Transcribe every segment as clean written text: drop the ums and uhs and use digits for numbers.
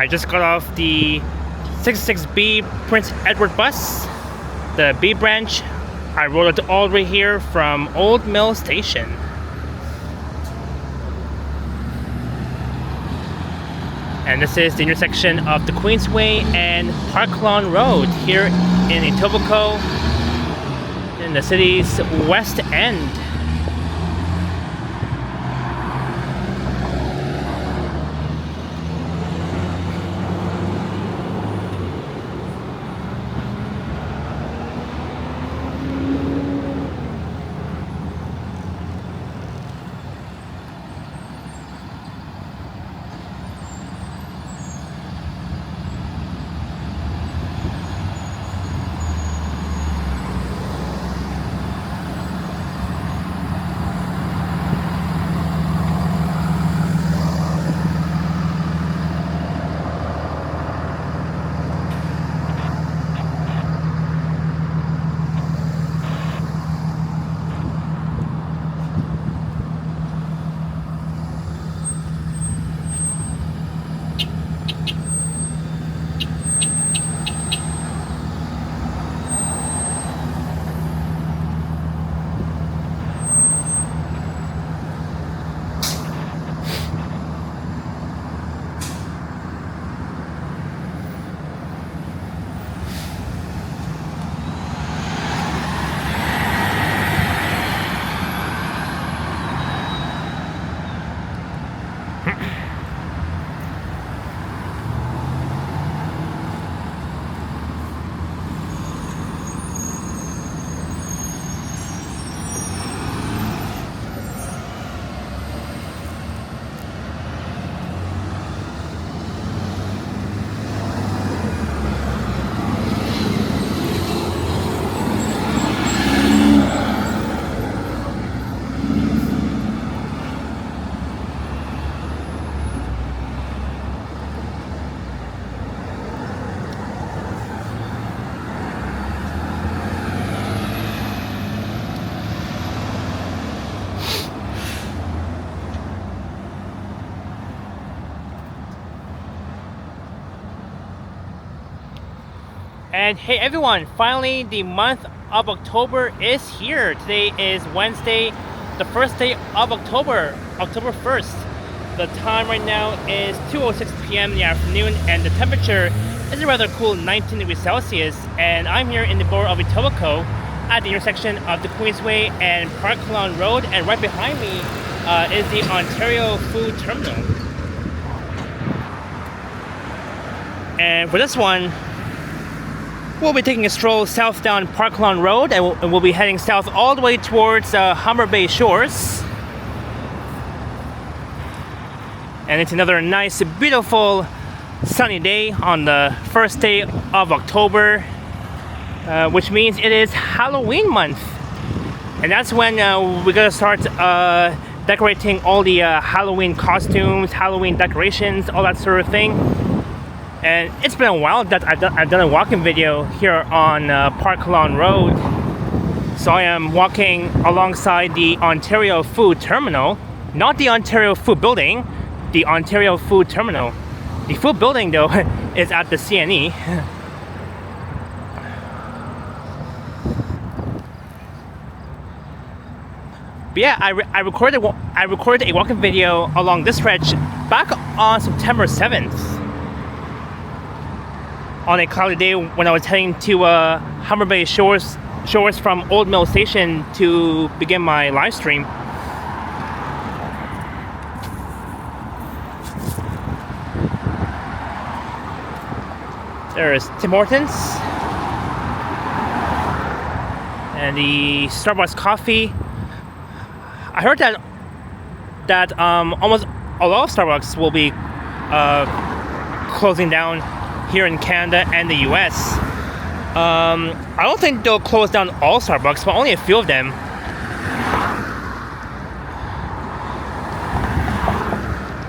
I just got off the 66B Prince Edward bus, the B branch. I rode it all the way here from Old Mill Station. And this is the intersection of the Queensway and Park Lawn Road here in Etobicoke, in the city's west end. And hey everyone, finally the month of October is here. Today is Wednesday, the first day of October, October 1st. The time right now is 2:06 p.m. in the afternoon, and the temperature is a rather cool 19 degrees Celsius. And I'm here in the borough of Etobicoke at the intersection of the Queensway and Park Lawn Road, and right behind me is the Ontario Food Terminal. And for this one, we'll be taking a stroll south down Park Lawn Road, and we'll be heading south all the way towards Humber Bay Shores. And it's another nice, beautiful, sunny day on the first day of October, which means it is Halloween month. And that's when we're gonna start decorating all the Halloween costumes, Halloween decorations, all that sort of thing. And it's been a while that I've done a walking video here on Park Lawn Road. So I am walking alongside the Ontario Food Terminal, not the Ontario Food Building, the Ontario Food Terminal. The food building though is at the CNE. But yeah, I recorded a walking video along this stretch back on September 7th. On a cloudy day when I was heading to Humber Bay Shores from Old Mill Station to begin my live stream. There's Tim Hortons and the Starbucks coffee. I heard that almost a lot of Starbucks will be closing down here in Canada and the US. I don't think they'll close down all Starbucks, but only a few of them.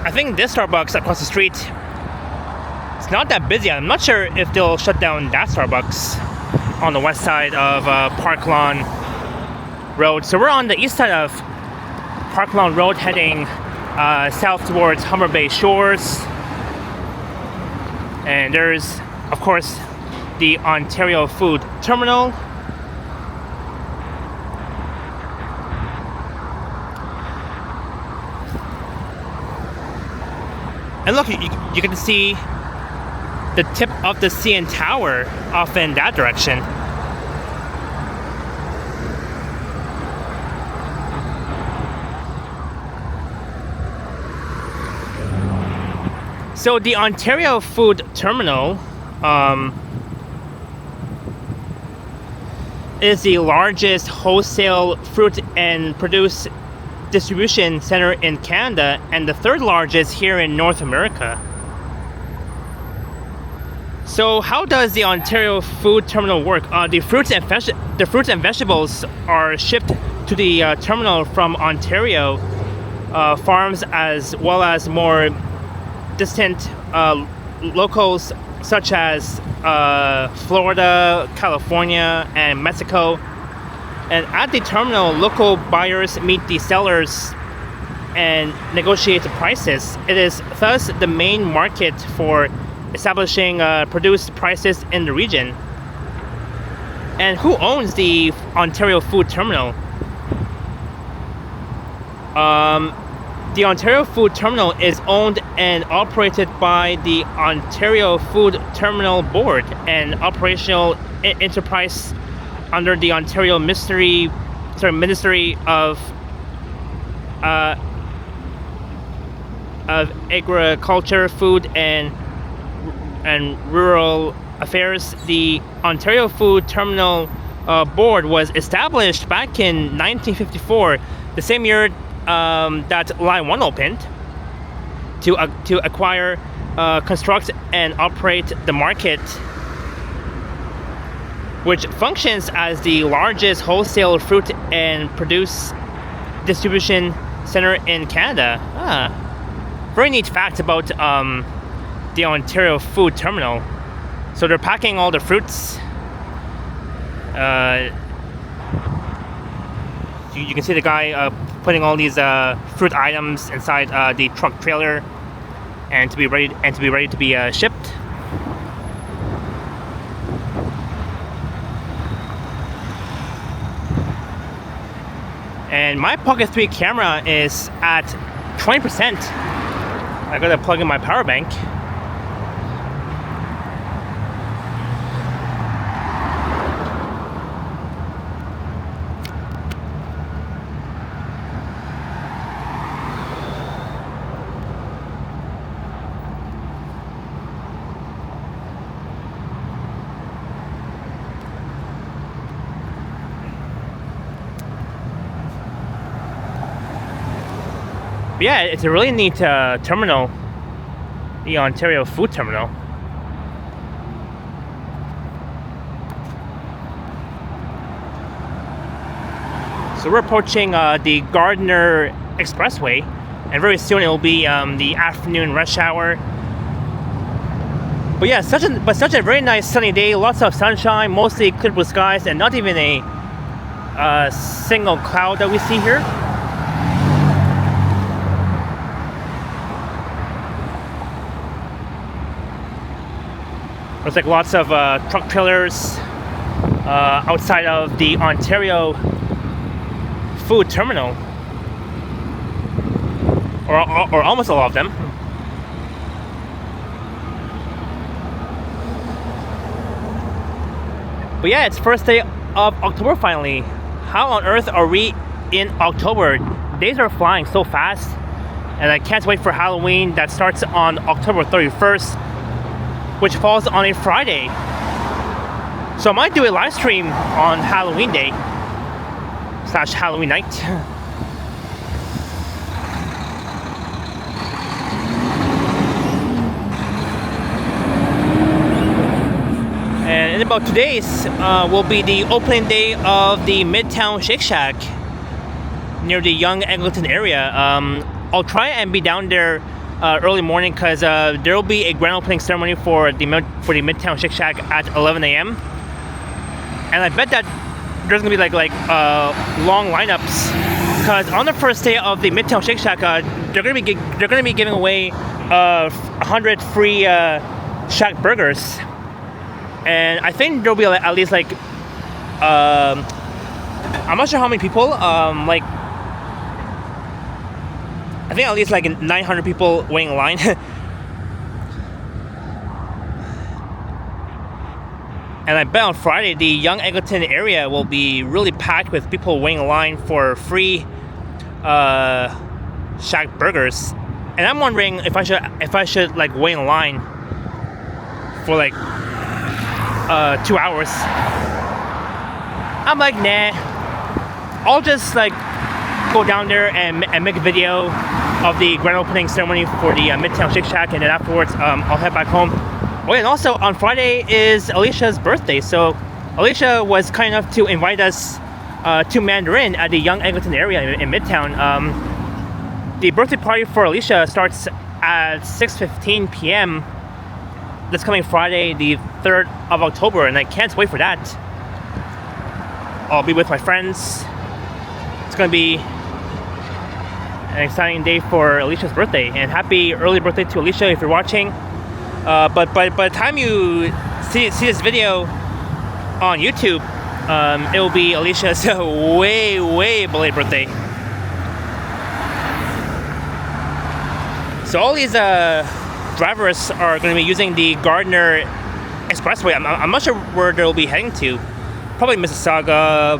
I think this Starbucks across the street, it's not that busy. I'm not sure if they'll shut down that Starbucks on the west side of Park Lawn Road. So we're on the east side of Park Lawn Road heading south towards Humber Bay Shores. And there's, of course, the Ontario Food Terminal. And look, you can see the tip of the CN Tower off in that direction. So the Ontario Food Terminal is the largest wholesale fruit and produce distribution center in Canada and the third largest here in North America. So how does the Ontario Food Terminal work? The fruits and vegetables are shipped to the terminal from Ontario farms, as well as more distant locals such as Florida, California, and Mexico. And at the terminal, local buyers meet the sellers and negotiate the prices. It is thus the main market for establishing produce prices in the region. And who owns the Ontario Food Terminal? The Ontario Food Terminal is owned and operated by the Ontario Food Terminal Board, an operational enterprise under the Ontario Ministry of Agriculture, Food and Rural Affairs. The Ontario Food Terminal Board was established back in 1954, the same year that Line 1 opened, to acquire, construct, and operate the market, which functions as the largest wholesale fruit and produce distribution center in Canada. Very neat fact about the Ontario Food Terminal. So they're packing all the fruits. You can see the guy putting all these fruit items inside the truck trailer, and to be ready to be shipped. And my Pocket 3 camera is at 20%. I gotta plug in my power bank. Yeah, it's a really neat terminal, the Ontario Food Terminal. So we're approaching the Gardiner Expressway, and very soon it will be the afternoon rush hour. But yeah, such a very nice sunny day, lots of sunshine, mostly clear blue skies, and not even a single cloud that we see here. There's like lots of truck trailers outside of the Ontario Food Terminal, or almost all of them. But yeah, it's first day of October finally. How on earth are we in October? Days are flying so fast, and I can't wait for Halloween that starts on October 31st. Which falls on a Friday. So I might do a live stream on Halloween day / Halloween night. And in about 2 days will be the opening day of the Midtown Shake Shack near the Yonge Eglinton area. I'll try and be down there early morning, because there will be a grand opening ceremony for the Midtown Shake Shack at 11 a.m. And I bet that there's gonna be like long lineups, because on the first day of the Midtown Shake Shack, they're gonna be giving away 100 free Shack burgers, and I think there'll be at least like I'm not sure how many people. Like I think at least like 900 people waiting in line. And I bet on Friday the Young Eglinton area will be really packed with people waiting in line for free Shack burgers. And I'm wondering if I should like wait in line for like 2 hours. I'm like, nah. I'll just like go down there and make a video of the grand opening ceremony for the Midtown Shake Shack, and then afterwards I'll head back home. Oh, and also on Friday is Alicia's birthday, so Alicia was kind enough to invite us to Mandarin at the Young Eglinton area in Midtown. The birthday party for Alicia starts at 6:15 p.m. this coming Friday, the 3rd of October, and I can't wait for that. I'll be with my friends. It's gonna be an exciting day for Alicia's birthday, and happy early birthday to Alicia if you're watching. But by the time you see this video on YouTube, it will be Alicia's way belated birthday. So all these drivers are going to be using the Gardner Expressway. I'm not sure where they'll be heading to. Probably Mississauga,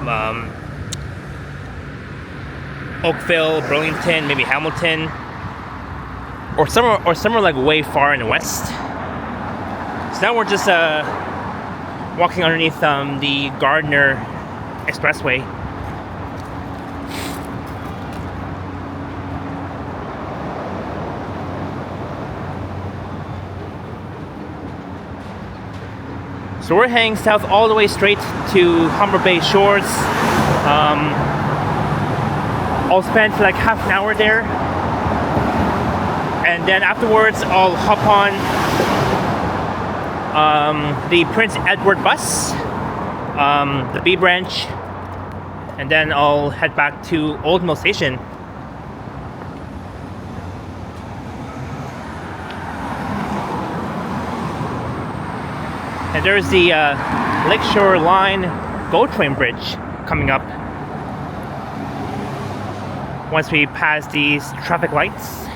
Oakville, Burlington, maybe Hamilton, or somewhere like way far in the west. So now we're just walking underneath the Gardner Expressway. So we're heading south all the way straight to Humber Bay Shores. I'll spend like half an hour there, and then afterwards I'll hop on the Prince Edward bus, the B branch, and then I'll head back to Old Mill Station. And there's the Lakeshore Line GO Train Bridge coming up once we pass these traffic lights.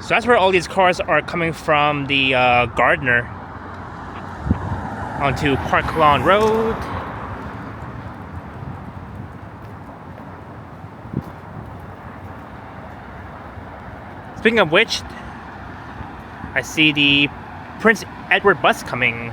So that's where all these cars are coming from, the Gardner onto Park Lawn Road. Speaking of which, I see the Prince Edward bus coming.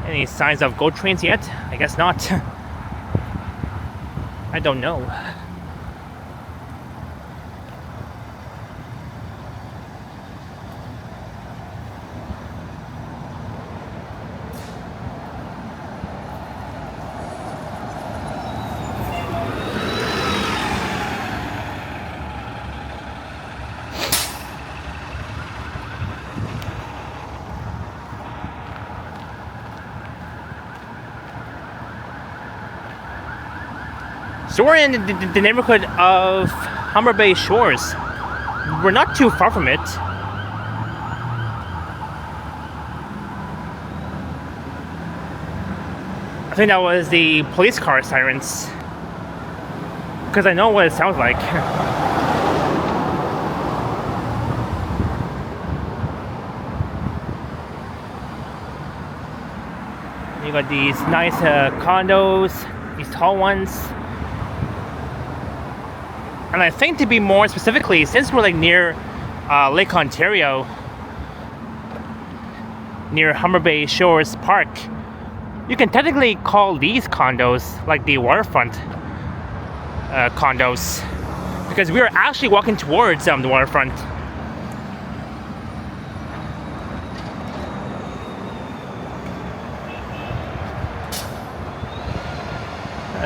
Any signs of GO trains yet? I guess not. I don't know. So we're in the neighborhood of Humber Bay Shores. We're not too far from it. I think that was the police car sirens, because I know what it sounds like. You got these nice condos, these tall ones. And I think, to be more specifically, since we're like near Lake Ontario, near Humber Bay Shores Park, you can technically call these condos like the waterfront condos, because we are actually walking towards the waterfront.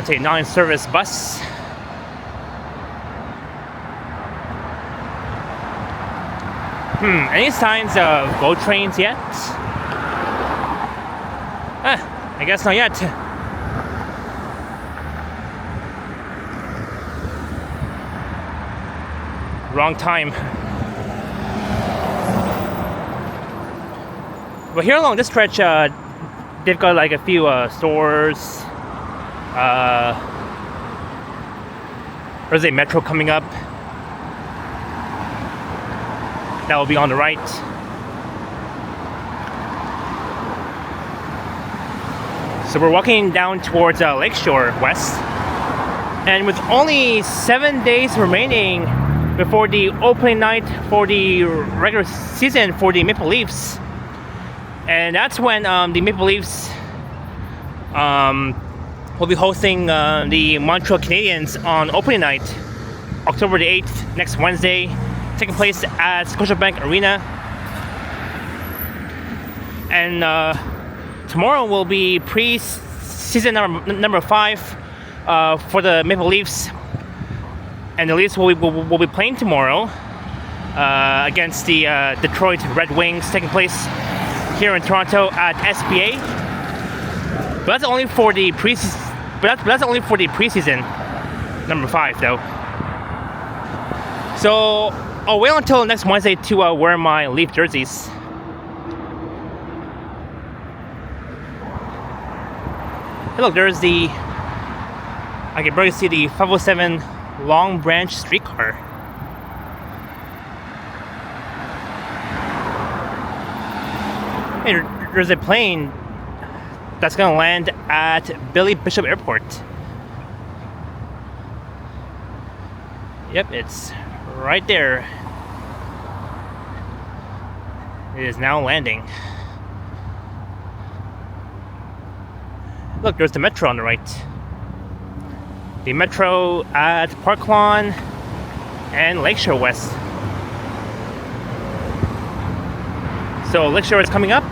That's a non-service bus. Any signs of GO trains yet? I guess not yet. Wrong time. But here along this stretch, they've got like a few stores. There's a metro coming up. That will be on the right. So we're walking down towards Lakeshore West. And with only 7 days remaining before the opening night for the regular season for the Maple Leafs. And that's when the Maple Leafs will be hosting the Montreal Canadiens on opening night, October the 8th, next Wednesday, taking place at Scotiabank Arena. And tomorrow will be pre-season number 5 for the Maple Leafs. And the Leafs will be playing tomorrow against the Detroit Red Wings, taking place here in Toronto at SBA. But that's only for the preseason. That's only for the preseason number 5, though. So I'll wait until next Wednesday to wear my Leaf jerseys. Hey, look, there's the. I can barely see the 507 Long Branch streetcar. Hey, there's a plane that's gonna land at Billy Bishop Airport. Yep, it's right there. It is now landing. Look, there's the metro on the right. The metro at Park Lawn and Lakeshore West. So Lakeshore is coming up.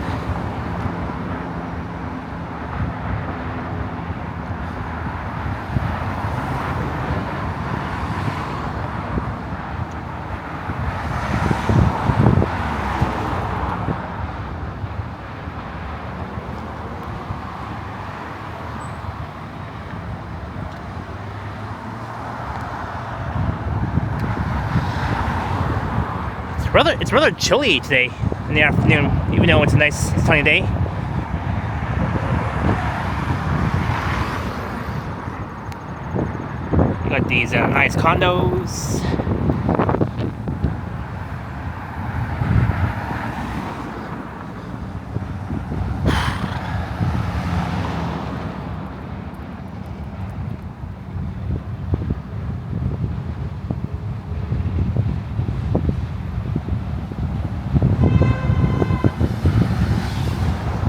It's rather chilly today in the afternoon, even though it's a nice sunny day. You got these nice condos.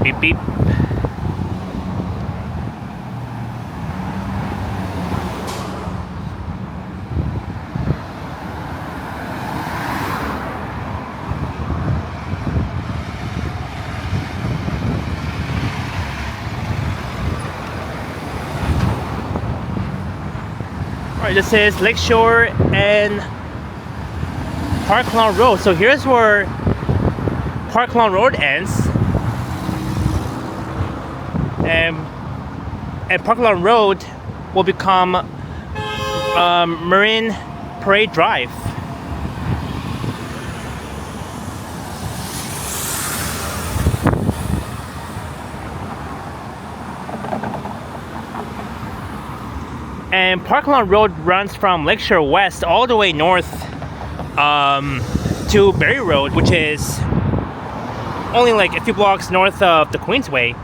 Beep beep. Alright, this is Lakeshore and Park Lawn Road. So here's where Park Lawn Road ends. And Park Lawn Road will become Marine Parade Drive. And Park Lawn Road runs from Lakeshore West all the way north to Berry Road, which is only like a few blocks north of the Queensway.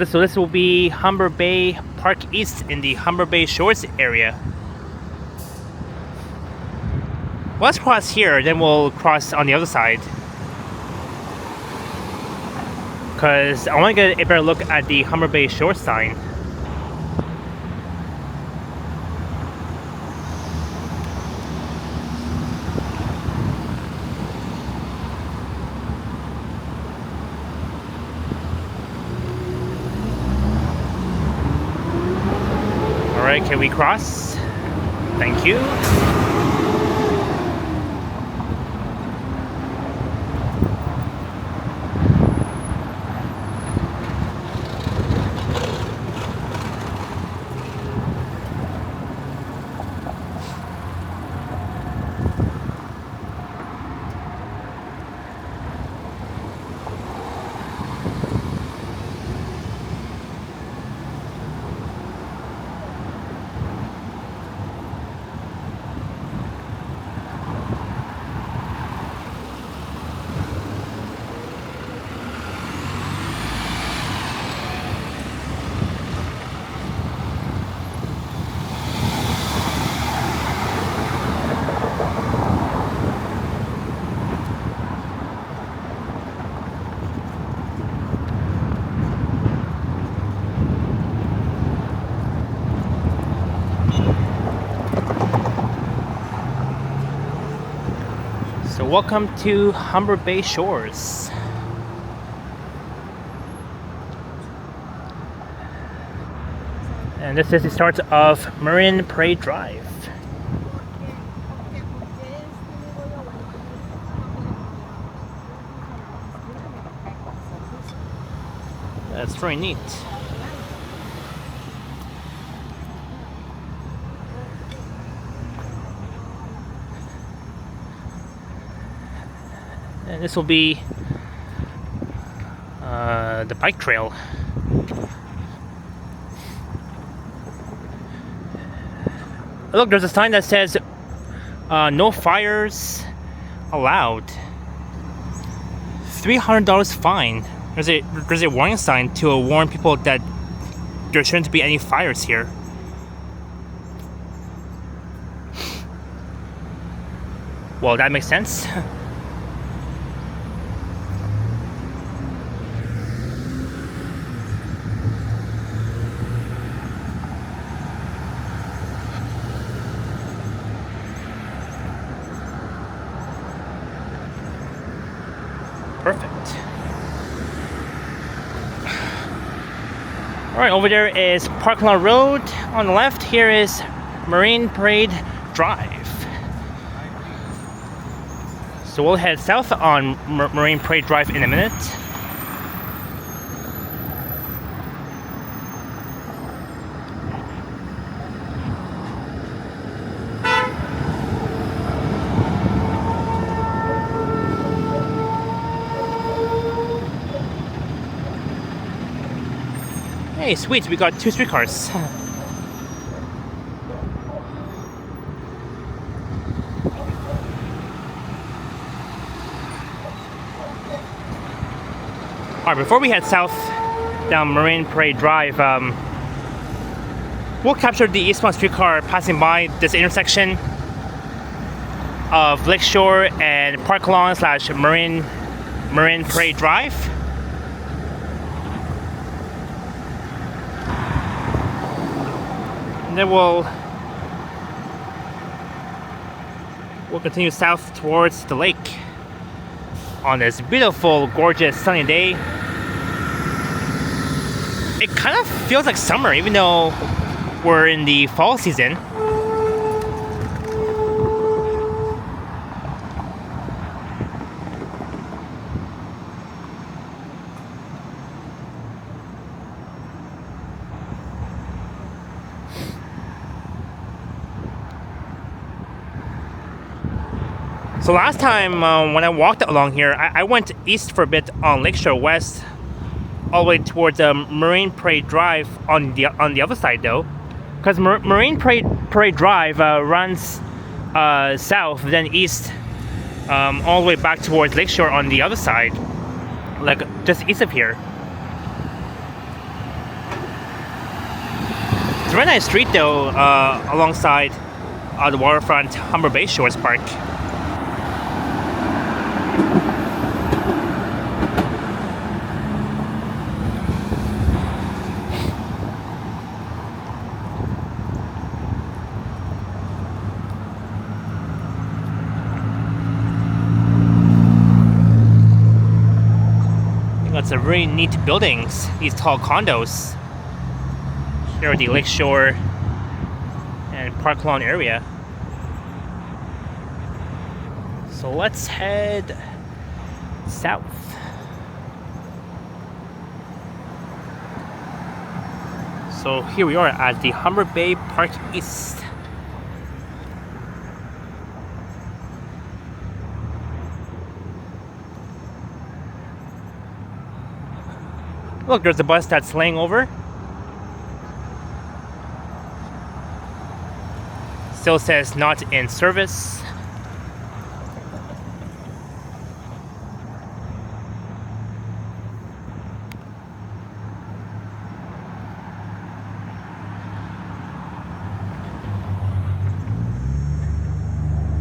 So this will be Humber Bay Park East in the Humber Bay Shores area. Well, let's cross here, then we'll cross on the other side. Because I want to get a better look at the Humber Bay Shores sign. Alright, can we cross? Thank you. So welcome to Humber Bay Shores. And this is the start of Marine Parade Drive. That's very neat. And this will be the bike trail. Look, there's a sign that says no fires allowed. $300 fine. There's a warning sign to warn people that there shouldn't be any fires here. Well, that makes sense. Perfect. Alright, over there is Parkland Road. On the left, here is Marine Parade Drive. So we'll head south on Marine Parade Drive in a minute. Hey, sweet, we got 2 streetcars. Alright, before we head south down Marine Parade Drive, we'll capture the eastbound streetcar passing by this intersection of Lakeshore and Park Lawn / Marine Parade Drive. And then we'll continue south towards the lake on this beautiful, gorgeous, sunny day. It kind of feels like summer, even though we're in the fall season. So last time when I walked along here, I went east for a bit on Lakeshore West, all the way towards Marine Parade Drive on the other side though, because Marine Parade Drive runs south then east, all the way back towards Lakeshore on the other side, like just east of here. It's a very nice street though, alongside the waterfront Humber Bay Shores Park. Lots of really neat buildings, these tall condos. Here are the Lakeshore and Park Lawn area. So let's head south. So here we are at the Humber Bay Park East. Look, there's a bus that's laying over. Still says not in service.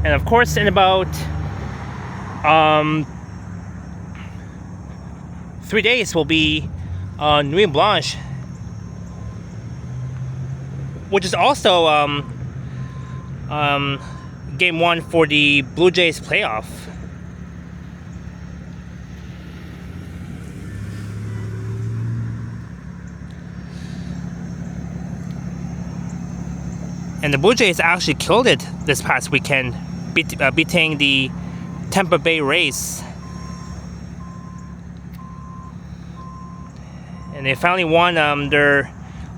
And of course, in about 3 days will be Nuit Blanche, which is also game 1 for the Blue Jays playoff. And the Blue Jays actually killed it this past weekend, beating the Tampa Bay Rays. And they finally won their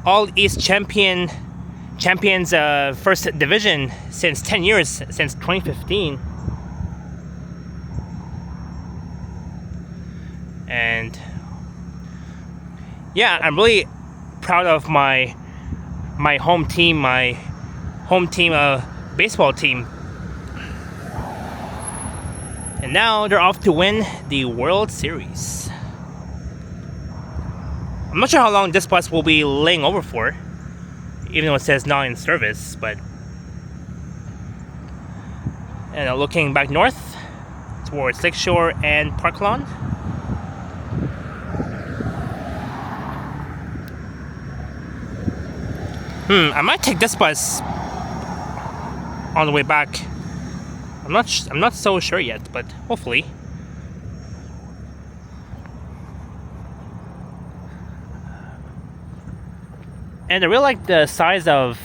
All-East champions first division since 10 years, since 2015. And yeah, I'm really proud of my home team, baseball team. And now they're off to win the World Series. I'm not sure how long this bus will be laying over for, even though it says not in service, but... And looking back north towards Lakeshore and Park Lawn. I might take this bus on the way back. I'm not so sure yet, but hopefully. And I really like the size of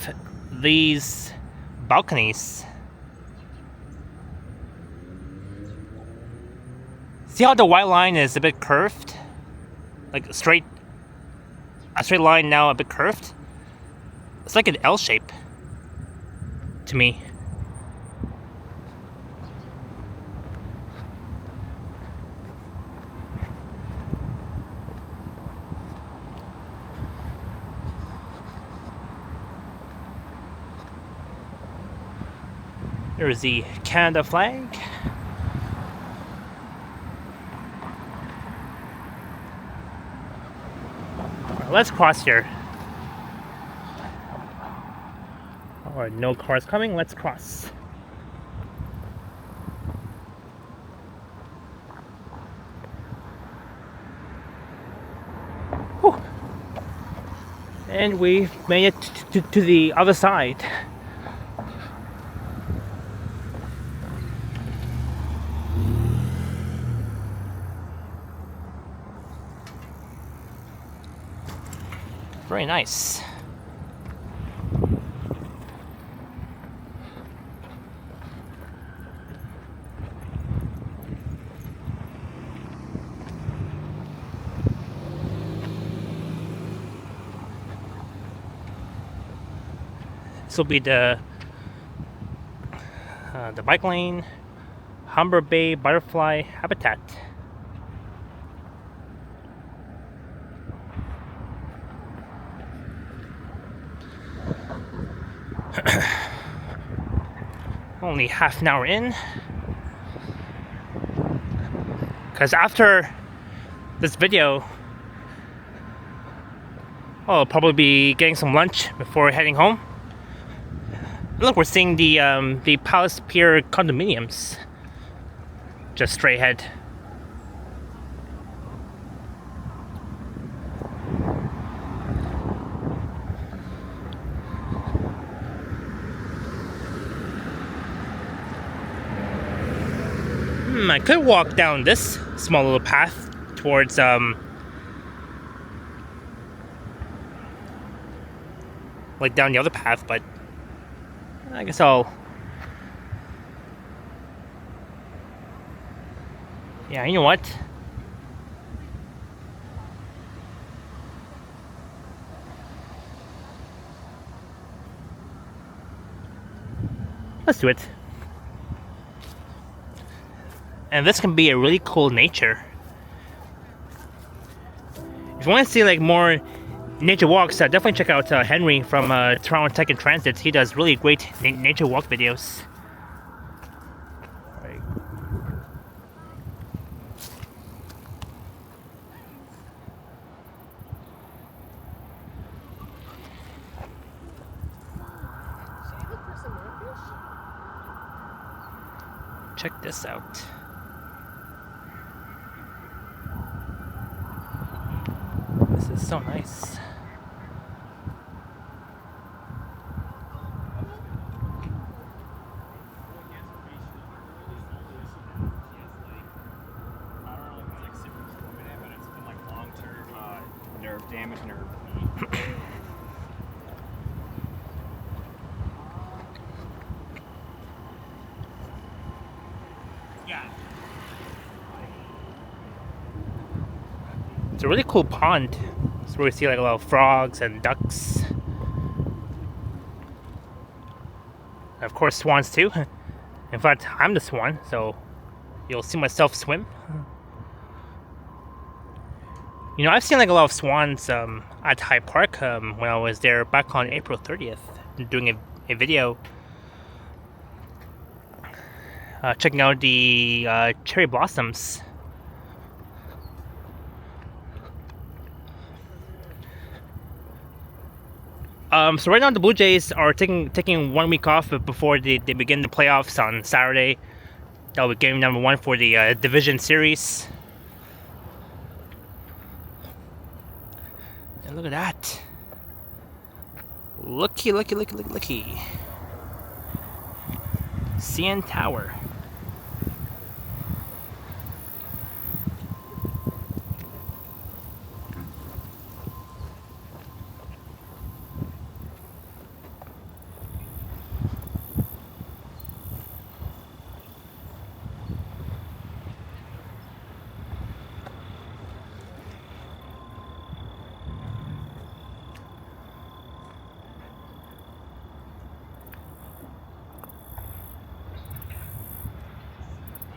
these balconies. See how the white line is a bit curved? Like a straight line now a bit curved? It's like an L shape to me. There's the Canada flag. Let's cross here. Alright, no cars coming, let's cross. Whew. And we've made it to the other side. Very nice. This will be the bike lane, Humber Bay butterfly habitat. Only half an hour in, because after this video I'll probably be getting some lunch before heading home. Look, we're seeing the Palace Pier condominiums just straight ahead. I could walk down this small little path towards like down the other path, but I guess I'll... Yeah, you know what? Let's do it. And this can be a really cool nature. If you want to see like more nature walks, definitely check out Henry from Toronto Tech and Transit. He does really great nature walk videos. Right. Check this out. This is so nice. Nerve damage, nerve. Yeah. It's a really cool pond. It's where we see like a lot of frogs and ducks. And of course, swans too. In fact, I'm the swan, so you'll see myself swim. You know, I've seen like a lot of swans at Hyde Park when I was there back on April 30th, doing a video checking out the cherry blossoms. So right now the Blue Jays are taking 1 week off before they begin the playoffs on Saturday. That'll be game number 1 for the division series. And look at that. Looky. CN Tower.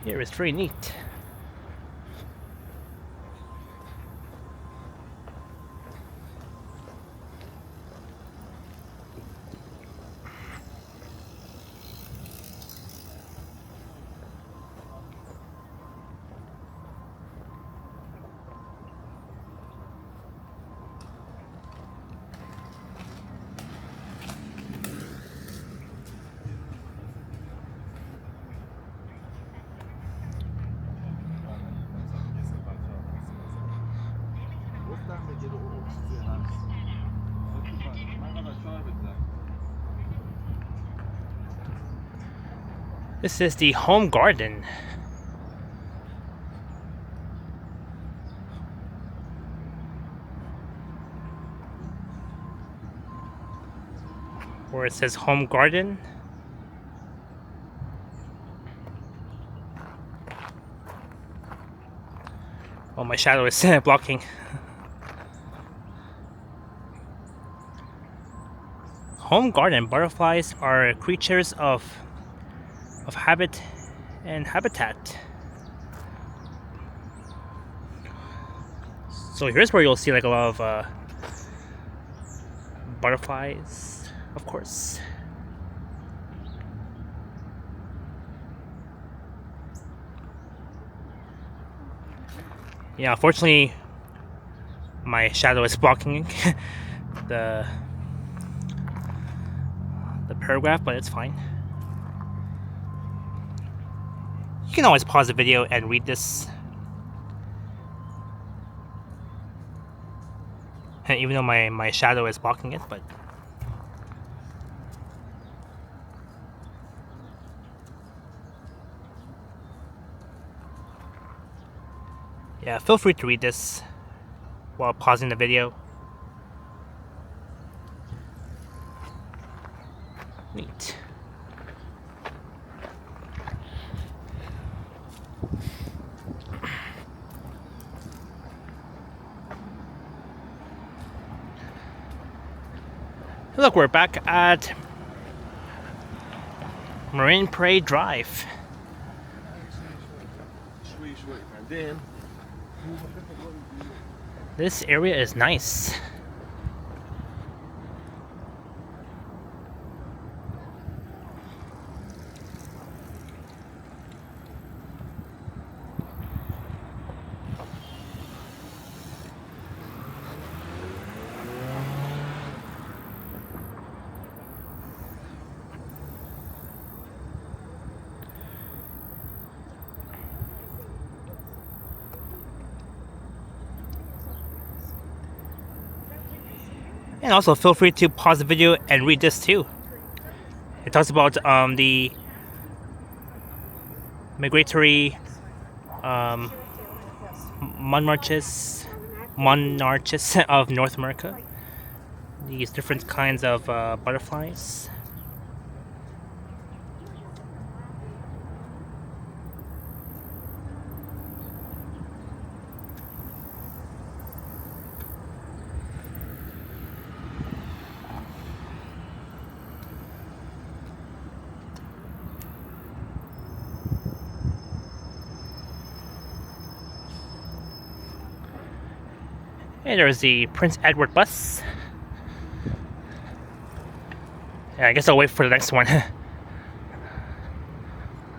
Here is very neat. This is the home garden. Where it says home garden. Oh, my shadow is blocking. Home garden butterflies are creatures of habit and habitat. So here's where you'll see like a lot of butterflies, of course. Yeah, unfortunately, my shadow is blocking the paragraph, but it's fine. You can always pause the video and read this. And even though my shadow is blocking it, but yeah, feel free to read this while pausing the video. Neat. Look, we're back at Marine Parade Drive. This area is nice. And also feel free to pause the video and read this too. It talks about the migratory monarchs of North America. These different kinds of butterflies. And there's the Prince Edward bus. Yeah, I guess I'll wait for the next one. I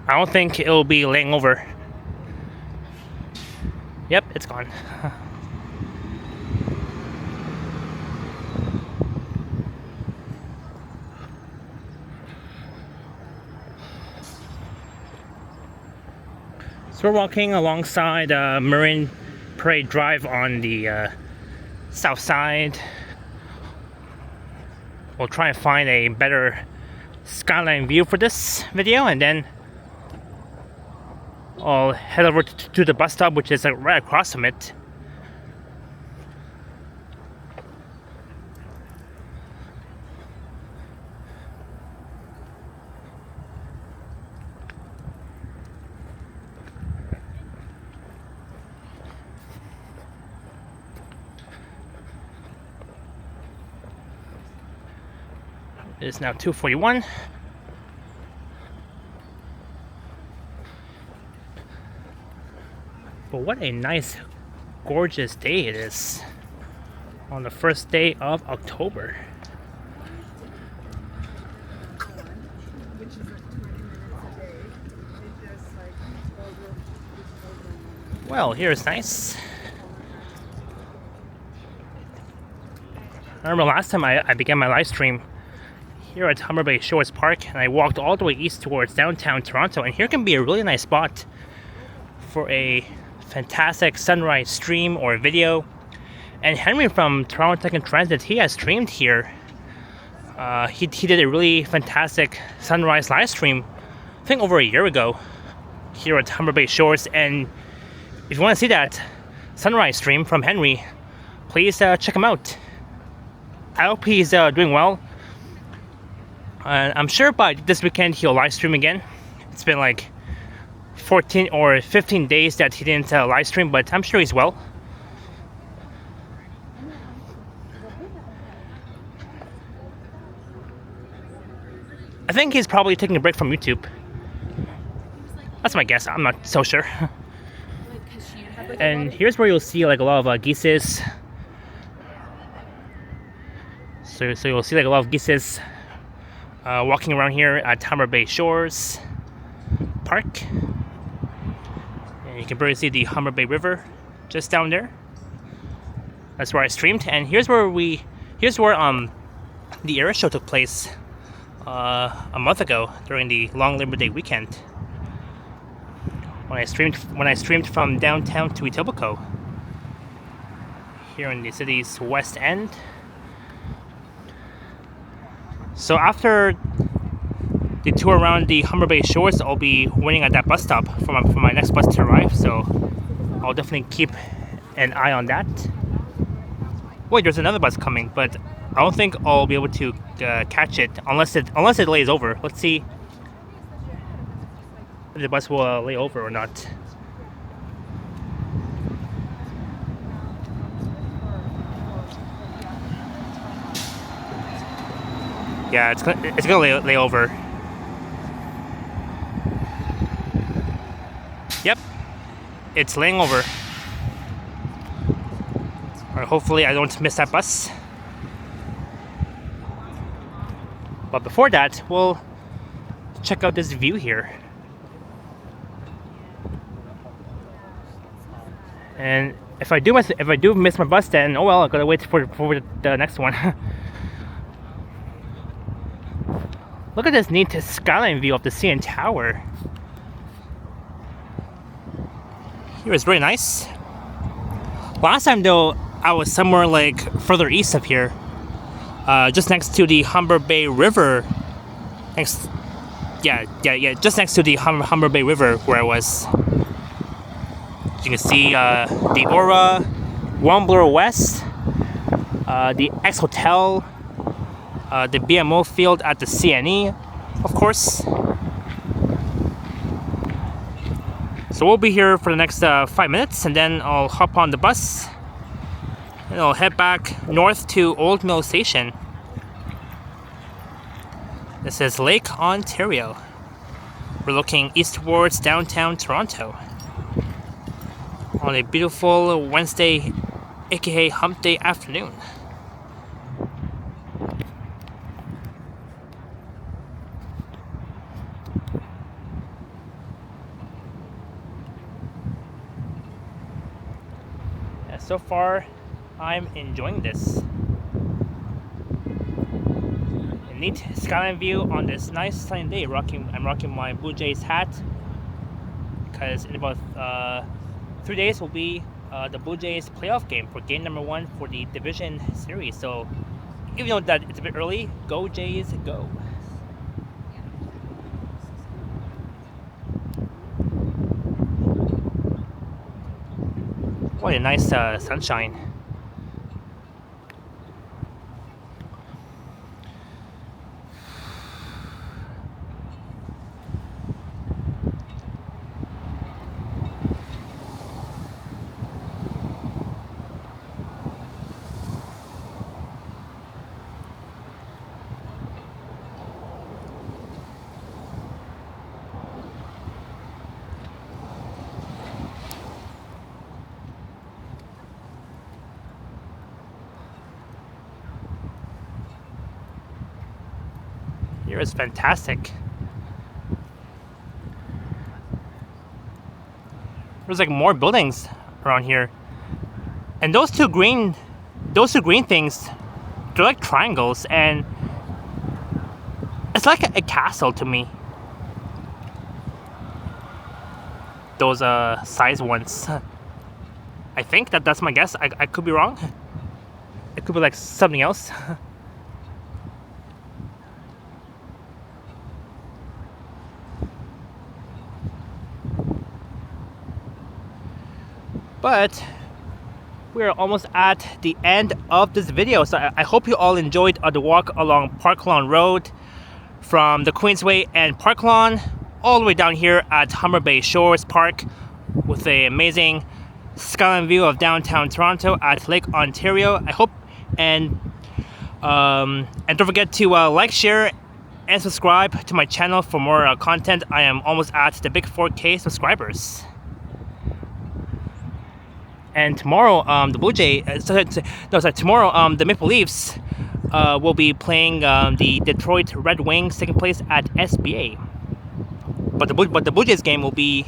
don't think it'll be laying over. Yep, it's gone. So we're walking alongside Marine Parade Drive on the south side. We'll try and find a better skyline view for this video, and then I'll head over to the bus stop, which is right across from it. It is now 2:41. But what a nice, gorgeous day it is on the first day of October. Well, here is nice. I remember last time I began my live stream here at Humber Bay Shores Park, and I walked all the way east towards downtown Toronto, and here can be a really nice spot for a fantastic sunrise stream or video. And Henry from Toronto Tech and Transit, he has streamed here. He did a really fantastic sunrise live stream, I think over a year ago, here at Humber Bay Shores. And if you want to see that sunrise stream from Henry, please check him out. I hope he's doing well. I'm sure by this weekend he'll live stream again. It's been like 14 or 15 days that he didn't live stream, but I'm sure he's well. I think he's probably taking a break from YouTube. That's my guess. I'm not so sure. And here's where you'll see like a lot of geeses. So you'll see like a lot of geeses walking around here at Humber Bay Shores Park. And you can barely see the Humber Bay River just down there. That's where I streamed. And here's where the air show took place a month ago during the long Labor Day weekend. When I streamed from downtown to Etobicoke, here in the city's west end. So after the tour around the Humber Bay Shores, I'll be waiting at that bus stop for my next bus to arrive. So I'll definitely keep an eye on that. Wait, there's another bus coming, but I don't think I'll be able to catch it unless it lays over. Let's see if the bus will lay over or not. Yeah, it's gonna lay over. Yep, it's laying over. Alright, hopefully I don't miss that bus. But before that, we'll check out this view here. And if I do miss my bus, then oh well, I gotta wait for the next one. Look at this neat skyline view of the CN Tower. Here is really nice. Last time though, I was somewhere like further east of here, just next to the Humber Bay River. Just next to the Humber Bay River where I was. You can see the Aura, Wambler West, the X Hotel, the BMO field at the CNE, of course. So we'll be here for the next 5 minutes, and then I'll hop on the bus and I'll head back north to Old Mill Station. This is Lake Ontario. We're looking east towards downtown Toronto on a beautiful Wednesday, aka Hump Day afternoon. Yeah, so far, I'm enjoying this. A neat skyline view on this nice sunny day. I'm rocking my Blue Jays hat because in about 3 days will be the Blue Jays playoff game for game number 1 for the division series. So even though that it's a bit early, go Jays, go! What a nice sunshine. Here is fantastic. There's like more buildings around here, and those two green things, they're like triangles, and it's like a castle to me. Those size ones. I think that's my guess. I could be wrong. It could be like something else. But we're almost at the end of this video, so I hope you all enjoyed the walk along Park Lawn Road from the Queensway and Park Lawn all the way down here at Humber Bay Shores Park with an amazing skyline view of downtown Toronto at Lake Ontario. I hope, and don't forget to like, share, and subscribe to my channel for more content. I am almost at the big 4K subscribers. And tomorrow, the Blue Jays, tomorrow, the Maple Leafs will be playing the Detroit Red Wings, taking place at SBA. But the Blue Jays game will be,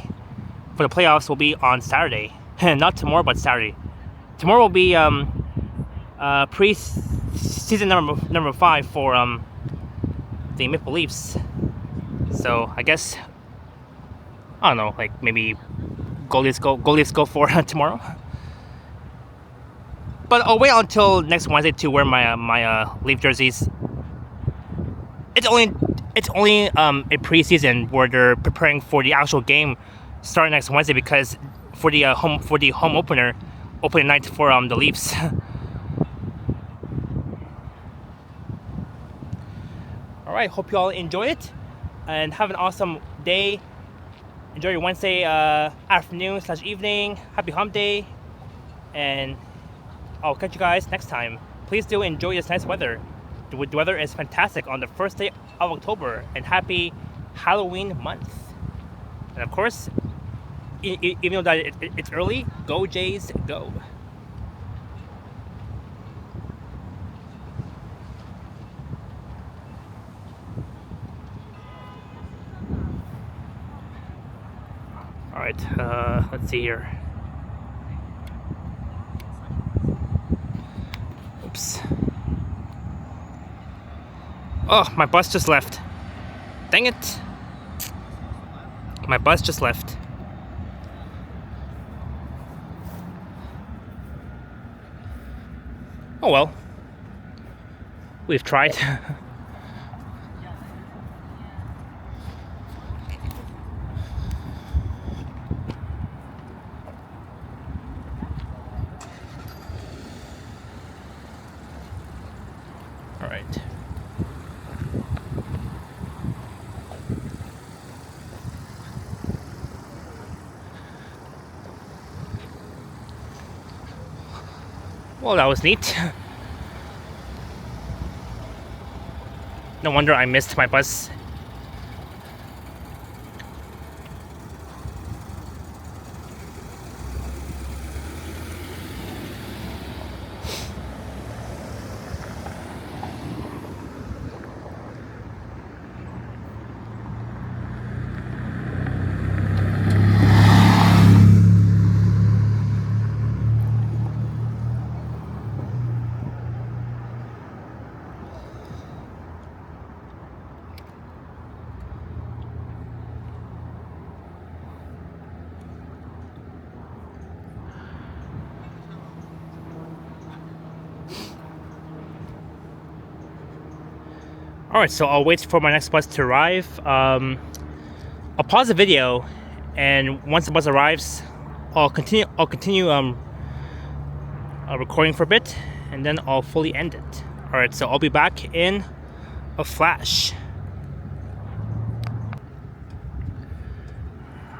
for the playoffs, will be on Saturday. Not tomorrow, but Saturday. Tomorrow will be pre-season number 5 for the Maple Leafs. So I guess, I don't know, like maybe go Leafs go for tomorrow. But I'll wait until next Wednesday to wear my Leaf jerseys. It's only a preseason where they're preparing for the actual game starting next Wednesday, because for the home opening night for the Leafs. All right, hope you all enjoy it and have an awesome day. Enjoy your Wednesday afternoon / evening. Happy Hump Day, and I'll catch you guys next time. Please do enjoy this nice weather. the weather is fantastic on the first day of October, and happy Halloween month. And of course, even though that it's early, go Jays, go. All right, let's see here. Oops. Oh, my bus just left. Dang it. My bus just left. Oh well. We've tried. All right. Well, that was neat. No wonder I missed my bus. Alright, so I'll wait for my next bus to arrive. I'll pause the video, and once the bus arrives, I'll continue recording for a bit, and then I'll fully end it. Alright, so I'll be back in a flash.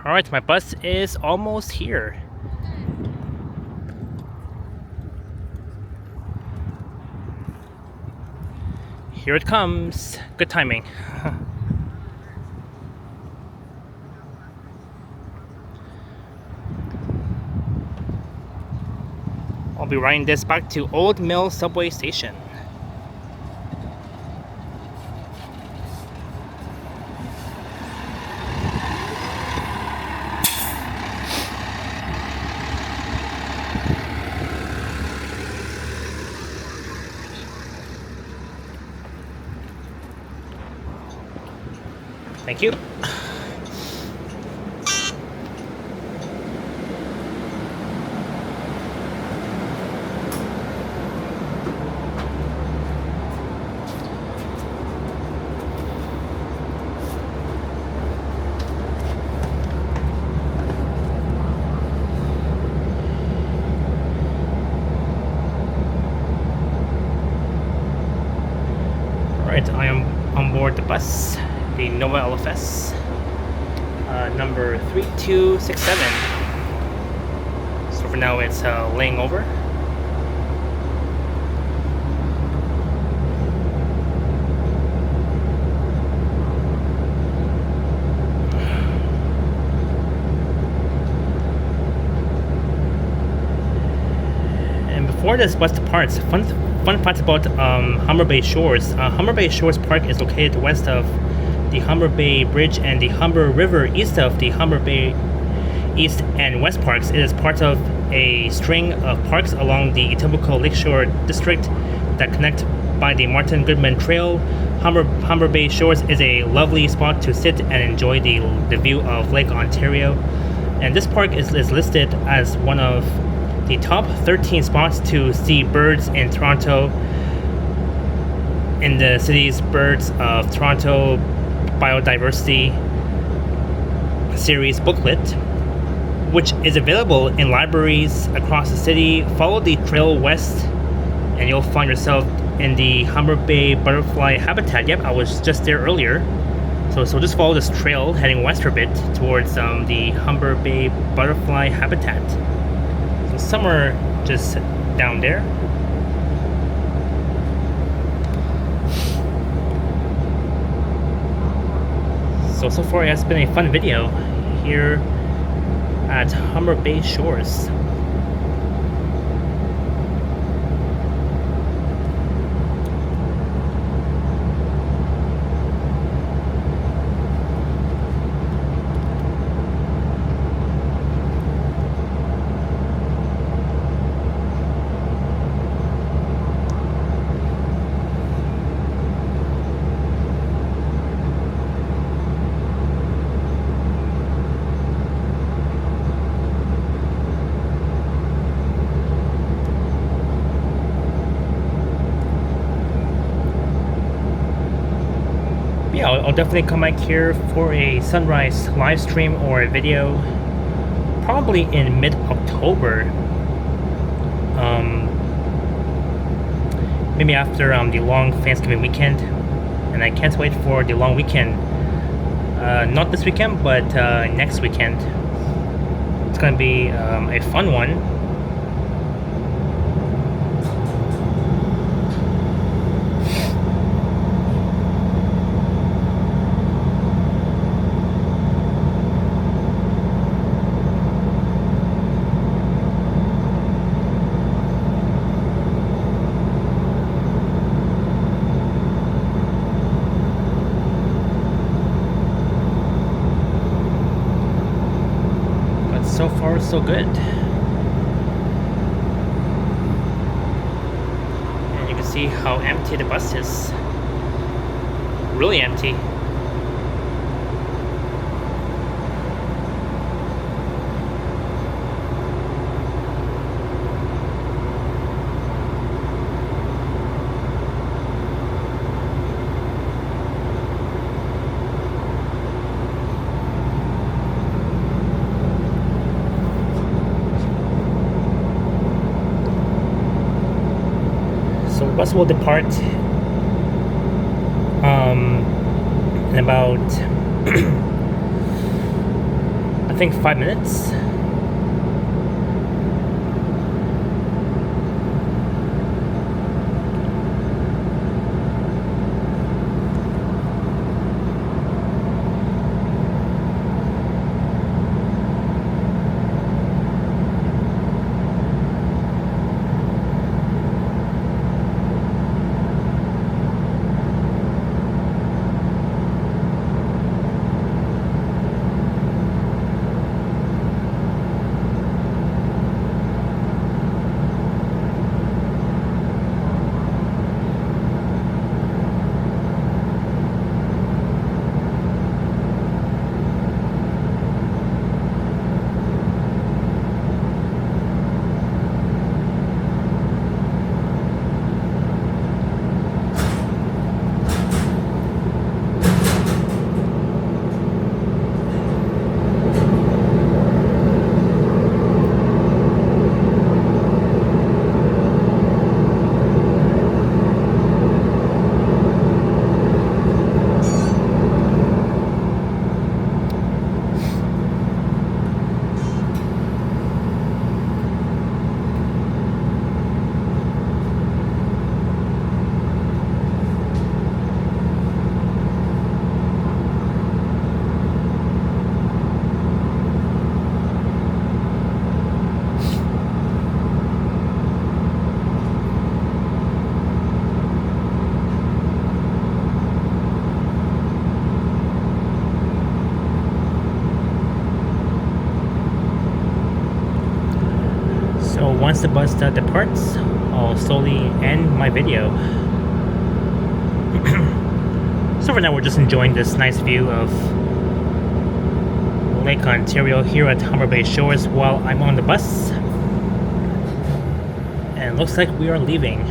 Alright, my bus is almost here. Here it comes. Good timing. I'll be riding this back to Old Mill subway station. Thank you. Alright, I am on board the bus. The Nova LFS, number 3267. So for now it's laying over. And before this bus departs, fun fact about Humber Bay Shores. Humber Bay Shores Park is located west of the Humber Bay Bridge and the Humber River east of the Humber Bay East and West Parks. It is part of a string of parks along the Etobicoke Lakeshore District that connect by the Martin Goodman Trail. Humber Bay Shores is a lovely spot to sit and enjoy the view of Lake Ontario. And this park is listed as one of the top 13 spots to see birds in Toronto in the city's Birds of Toronto Biodiversity series booklet, which is available in libraries across the city. Follow the trail west and you'll find yourself in the Humber Bay butterfly habitat. Yep, I was just there earlier. So just follow this trail heading west for a bit towards the Humber Bay butterfly habitat. So some are just down there. So far it has been a fun video here at Humber Bay Shores. Yeah, I'll definitely come back here for a sunrise live stream or a video probably in mid-October. Maybe after the long Thanksgiving weekend, and I can't wait for the long weekend. Not this weekend, but next weekend. It's gonna be a fun one. So far, so good. And you can see how empty the bus is. Really empty. So the bus will depart in about I think 5 minutes. So once the bus departs, I'll slowly end my video. So for now, we're just enjoying this nice view of Lake Ontario here at Humber Bay Shores while I'm on the bus. And it looks like we are leaving.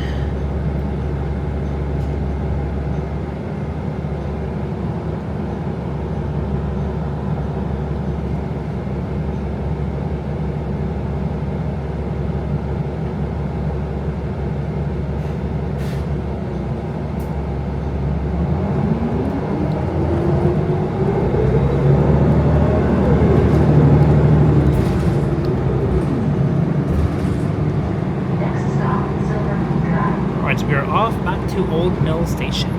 We are off back to Old Mill Station.